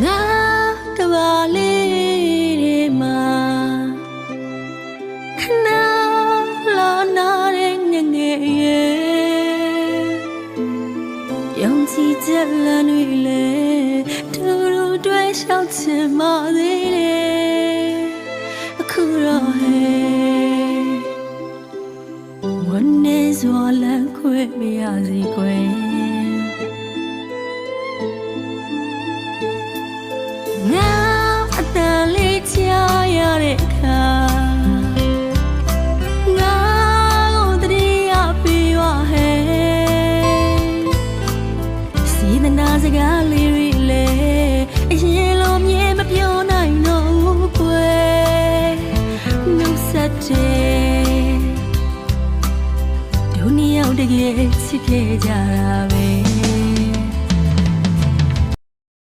ငါကဘာလေးတွေမှာခဏလာနာတဲ့ငငယ်ရဲ့ယုံကြည်ချက်လမ်းတွေလေတူတူတွဲလျှောက်ချင်မှသေးတယ်အခုတော့ဟဲ့ဝန်နေစွာလမ်းခွဲမရစီကွယ်ငါအတန်လေးချရတဲ့အခါငါကိုတတိယပြီးွားဟဲ့စေတနာစကားလေးတွေလေအရင်လိုမြင်မပြောနိုင်တော့ဘူးကွယ်နှုတ်ဆက်တယ်ဒုနီယောက်တကယ်ချစ်ခဲ့ကြတာပဲ